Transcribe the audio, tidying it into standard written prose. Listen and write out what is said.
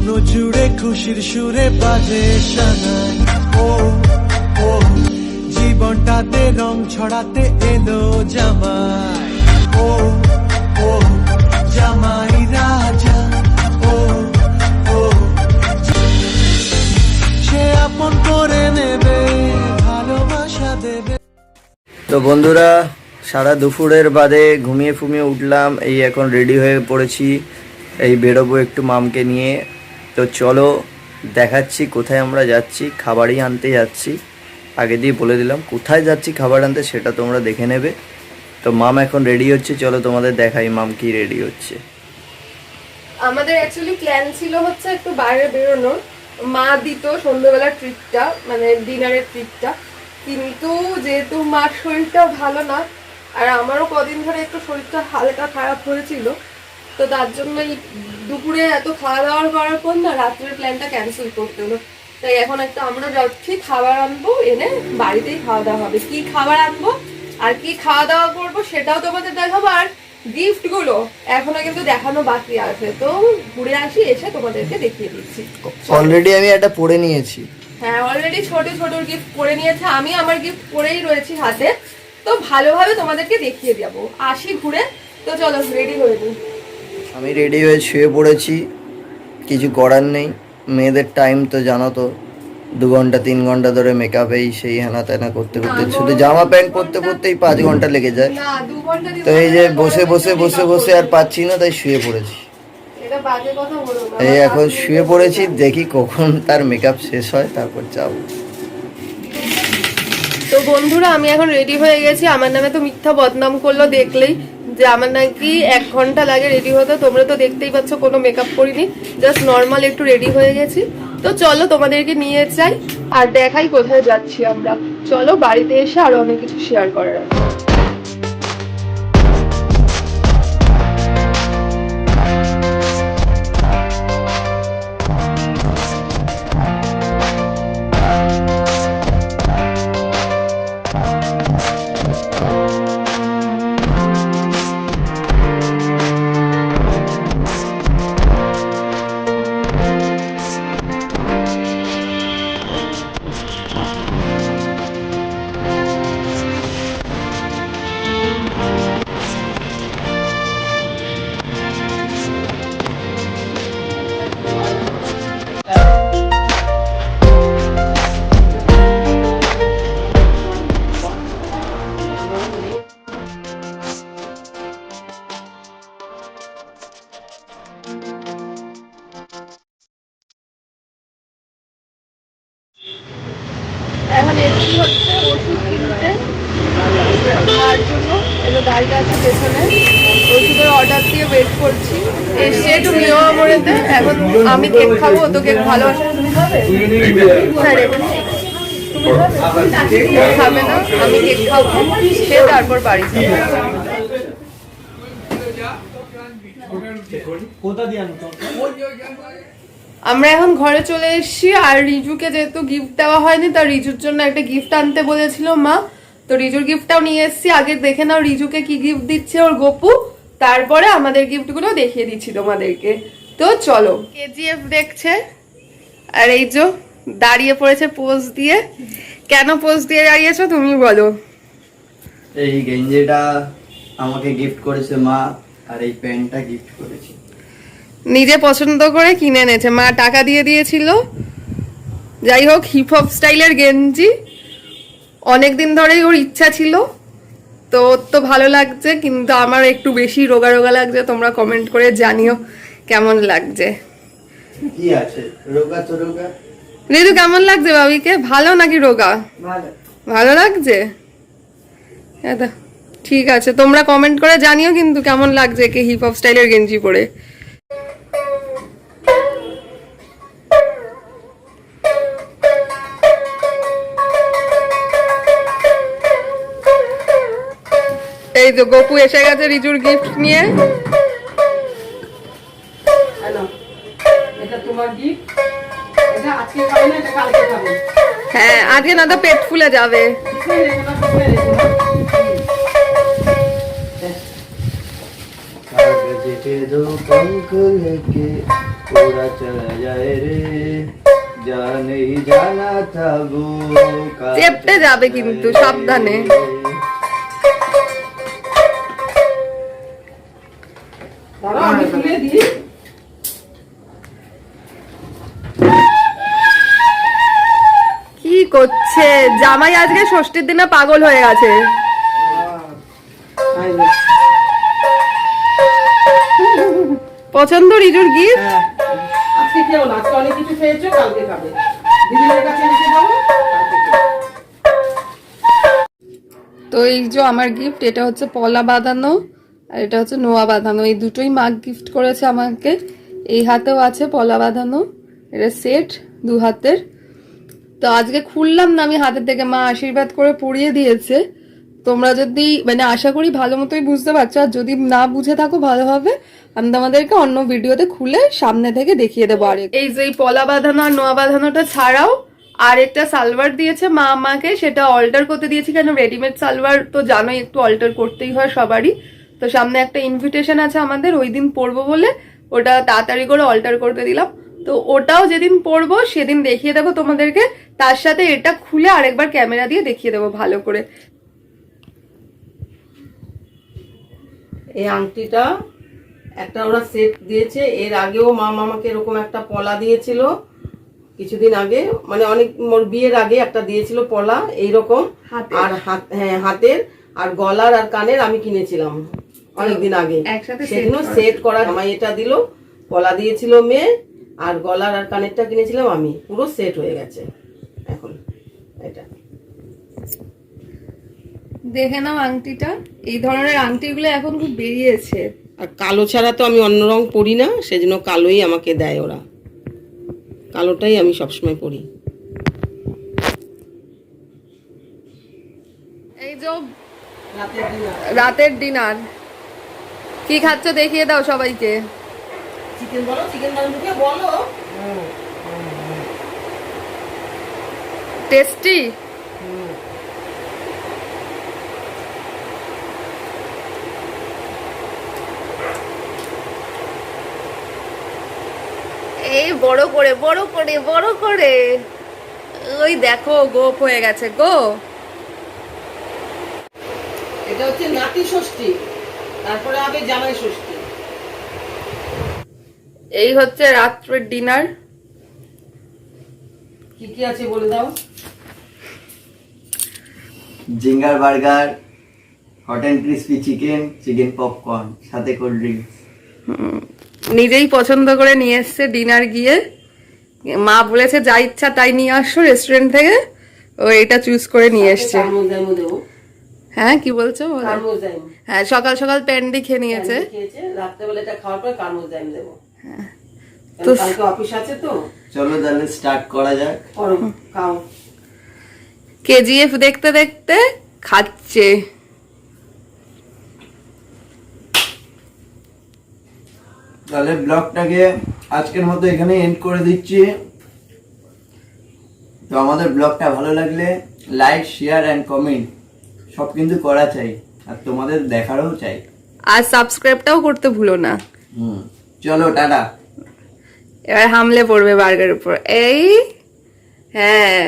জুড়ে খুশির সুরে বাজে সানাই। ও ও জীবনটাতে রং ছড়াতে এলো জামাই। ও ও জামাই রাজা। ও ও সে আপন করে নেবে, ভালোবাসা দেবে। তো বন্ধুরা, সারা দুপুরের বাদে ঘুমিয়ে ফুমিয়ে উঠলাম, এই এখন রেডি হয়ে পড়েছি, এই বেরোবো একটু মামকে নিয়ে। তো চলো দেখাচ্ছি কোথায় আমরা যাচ্ছি। খাবারই আনতে যাচ্ছি, আগে দিয়ে বলে দিলাম কোথায় যাচ্ছি খাবার আনতে, সেটা তোমরা দেখে নেবে। তো মাম এখন রেডি হচ্ছে, চলো তোমাদের দেখাই মাম কি রেডি হচ্ছে। আমাদের অ্যাকচুয়ালি প্ল্যান ছিল হচ্ছে একটু বাইরে বেরোনোর, মা দিত সন্ধ্যাবেলার ট্রিপটা, মানে ডিনারের ট্রিপটা, কিন্তু যেহেতু মার শরীরটা ভালো না আর আমারও কদিন ধরে একটু শরীরটা হালকা খারাপ হয়েছিল, তো তার জন্য দুপুরে এত খাওয়া দাওয়া করার পর না রাত্রের প্ল্যানটা ক্যান্সেল করতে হলো। তাই এখন একটা আমরা যাচ্ছি খাবার আনবো, এনে বাড়িতেই খাওয়া দাওয়া হবে। কি খাবার আনবো আর কি খাওয়া দাওয়া করবো সেটাও তোমাদের দেখাবো, আর গিফট গুলো এখনো কিন্তু দেখানো বাকি আছে, তো ঘুরে আসি, এসে তোমাদেরকে দেখিয়ে দিচ্ছি। অলরেডি আমি একটা পরে নিয়েছি। হ্যাঁ, অলরেডি ছোট ছোট গিফট করে নিয়েছে, আমি আমার গিফট করেই রয়েছি হাতে, তো ভালোভাবে তোমাদেরকে দেখিয়ে দেবো। আসি ঘুরে, তো চলো রেডি হয়ে নিই। আমি রেডি হয়ে শুয়ে পড়েছি, কিছু করার নেই, মেয়েদের টাইম তো জানো তো, 2 ঘন্টা 3 ঘন্টা ধরে মেকআপেই সেই হেনা তেনা করতে করতে, শুধু জামা প্যান্ট পরতে পরতেই 5 ঘন্টা লেগে যায়। তো এই যে বসে বসে বসে বসে আর পাচ্ছি না, তাই শুয়ে পড়েছি। এই এখন শুয়ে পড়েছি, দেখি কখন তার মেকআপ শেষ হয়, তারপর যাবো। তো বন্ধুরা, আমি এখন রেডি হয়ে গেছি। আমার নামে তো মিথ্যা বদনাম করলো দেখলেই, যে আমার নাকি 1 ঘন্টা লাগে রেডি হতে। তোমরা তো দেখতেই পাচ্ছ কোনো মেকআপ করিনি, জাস্ট নর্মাল একটু রেডি হয়ে গেছি। তো চলো তোমাদেরকে নিয়ে যাই আর দেখাই কোথায় যাচ্ছি আমরা। চলো বাড়িতে এসে আরো অনেক কিছু শেয়ার করার আছে। এখন এসি হচ্ছে ওষুধ কিনতে, তার জন্য এলো গাড়িটা আছে পেছনে, ওষুধের অর্ডার দিয়ে ওয়েট করছি। এসে একটু নিয়ম আমরেতে, এখন আমি কেক খাবো, তো কেক ভালোবাসা তুমি খাবে? হ্যাঁ রে, খাবে না, আমি কেক খাবো, সে তারপর বাড়ি যাবো। আমরা এখন ঘরে চলে এসেছি, আর রিজুকে যেহেতু গিফট দেওয়া হয়নি, তার রিজুর জন্য একটা গিফট আনতে বলেছিল মা, তো রিজুর গিফটটাও নিয়ে এসেছি। আগে দেখে নাও রিজুকে কি গিফট দিচ্ছে ওর গপু, তারপরে আমাদের গিফটগুলো দেখিয়ে দিচ্ছি তোমাদেরকে। তো চলো। কেজিএফ দেখছে, আর এই যে দাঁড়িয়ে পড়েছে পোজ দিয়ে। কেন পোজ দিয়ে দাঁড়িয়েছো তুমি বলো? এই গেঞ্জিটা আমাকে গিফট করেছে মা, আর এই প্যান্টটা গিফট করেছে নিজে পছন্দ করে কিনে এনেছে, মা টাকা দিয়ে দিয়েছিল। যাই হোক, হিপ হপ স্টাইলের গেঞ্জি, অনেকদিন ধরেই ওর ইচ্ছা ছিল, তো ওর তো ভালো লাগছে, কিন্তু আমার একটু বেশি রোগা রোগা লাগছে। তোমরা কমেন্ট করে জানিও কেমন লাগছে। কি আছে, রোগা তো রোগা। রিতু কেমন লাগছে বাবিকে, ভালো নাকি রোগা? ভালো লাগছে। ঠিক আছে, তোমরা কমেন্ট করে জানিও কিন্তু কেমন লাগছে কে হিপ হপ স্টাইলের গেঞ্জি পরে। এই তো গপু এসে গেছে রিজুর গিফট নিয়ে। হ্যাঁ, আজকে না তো পেট ফুলে যাবে। कागज के दो पंख लेके पूरा चला जाए रे जा नहीं जाना था वो চেপটে যাবে কিন্তু সাবধানে। দাঁড়াও আমি খুলে দিই। কি করছে জামাই? আজকে ষষ্ঠীর দিনে পাগল হয়ে গেছে। পছন্দ রিজুর গিফট? হ্যাঁ, আজকে খেও না, আজকে অনেক কিছু খেয়েছো, কালকে খাবে। দিদির কাছে রেখে দাও, কালকে খেও। তো এই যে আমার গিফট, এটা হচ্ছে পলা বাঁধানো আর এটা হচ্ছে নোয়া বাঁধানো, এই দুটোই মা গিফট করেছে আমাকে। এই হাতেও আছে পলা বাঁধানো, এটা সেট 2 হাতের। তো আজকে খুললাম না আমি হাতের থেকে, মা আশীর্বাদ করে পরিয়ে দিয়েছে। তোমরা যদি মানে আশা করি ভালো মতোই বুঝতে পারছো, আর যদি না বুঝে থাকো ভালোভাবে আমি তোমাদেরকে অন্য ভিডিওতে খুলে সামনে থেকে দেখিয়ে দেবো। আর এই যে পলা বাঁধানো আর নোয়া বাঁধানোটা ছাড়াও আর একটা সালোয়ার দিয়েছে মা আমাকে, সেটা অল্টার করতে দিয়েছি, কেন রেডিমেড সালোয়ার তো জানোই একটু অল্টার করতেই হয় সবারই। তো সামনে একটা ইনভিটেশন আছে আমাদের, ওই দিন পরবো বলে ওটা তাড়াতাড়ি করে অল্টার করতে দিলাম। তো ওটাও যেদিন পরবো সেদিন দেখিয়ে দেবো তোমাদেরকে, তার সাথে এটা খুলে আরেকবার ক্যামেরা দিয়ে দেখিয়ে দেবো ভালো করে। এই আংটিটা একটা ওরা সেট দিয়েছে, এর আগেও মা আমাকে এরকম একটা পলা দিয়েছিল কিছুদিন আগে, মানে অনেক মোর বিয়ের আগে একটা দিয়েছিল পলা এইরকম। আর হ্যাঁ হাতের আর গলার আর কানের আমি কিনেছিলাম অনেকদিন আগে, একসাথে সেগুলো সেট করা। আমার এটা দিল, পলা দিয়েছিল মেয়ে, আর গলার আর কানেরটা কিনেছিলাম আমি, পুরো সেট হয়ে গেছে এখন এটা। দেখে নাও আংটিটা, এই ধরনের আংটিগুলো এখন খুব বেরিয়েছে। আর কালো ছাড়া তো আমি অন্য রং পরি না, সেজন্য কালোই আমাকে দেয় ওরা, কালোটাই আমি সবসময় পরি। এই যে রাতের ডিনার কি খাচ্ছ দেখিয়ে দাও সবাইকে। চিকেন বলো, চিকেন মুখে বলো। টেস্টি? এই বড় করে বড় করে বড় করে, ওই দেখো গোপ হয়ে গেছে গো। এটা হচ্ছে নাতি ষষ্ঠী, তারপরে হবে জামাই ষষ্ঠী। এই হচ্ছে রাত্রের ডিনার। কি কি আছে বলে দাও। Zinger burger, hot and crispy chicken, chicken popcorn, সাথে কোল্ড ড্রিঙ্কস। নিজেই পছন্দ করে নিয়ে এসছে ডিনার গিয়ে, মা বলেছে যা ইচ্ছা তাই নিয়ে আসো রেস্টুরেন্ট থেকে, ও এটা চুজ করে নিয়ে এসছে। কারমোজাইমও দেবো। হ্যাঁ কি বলছো বলো? কারমোজাইম হ্যাঁ সকাল সকাল প্যান্ডি খেয়ে নিয়েছে। খেয়েছে, রাত্রেবেলা এটা খাওয়ার পর কারমোজাইম দেবো। তো কালকে অফিস আছে তো। চলো তাহলে স্টার্ট করা যাক। করো, খাও। কেজিএফ দেখতে দেখতে খাচ্ছে। তাহলে ব্লগটাকে আজকের মতো এখানে এন্ড করে দিচ্ছি। তো আমাদের ব্লগটা ভালো লাগলে লাইক, শেয়ার এন্ড কমেন্ট সব কিন্তু করা চাই, আর তোমাদের দেখারও চাই, আর সাবস্ক্রাইবটাও করতে ভুলো না। চলো টাটা। এবার হামলে পড়বে বার্গার উপর। এই হ্যাঁ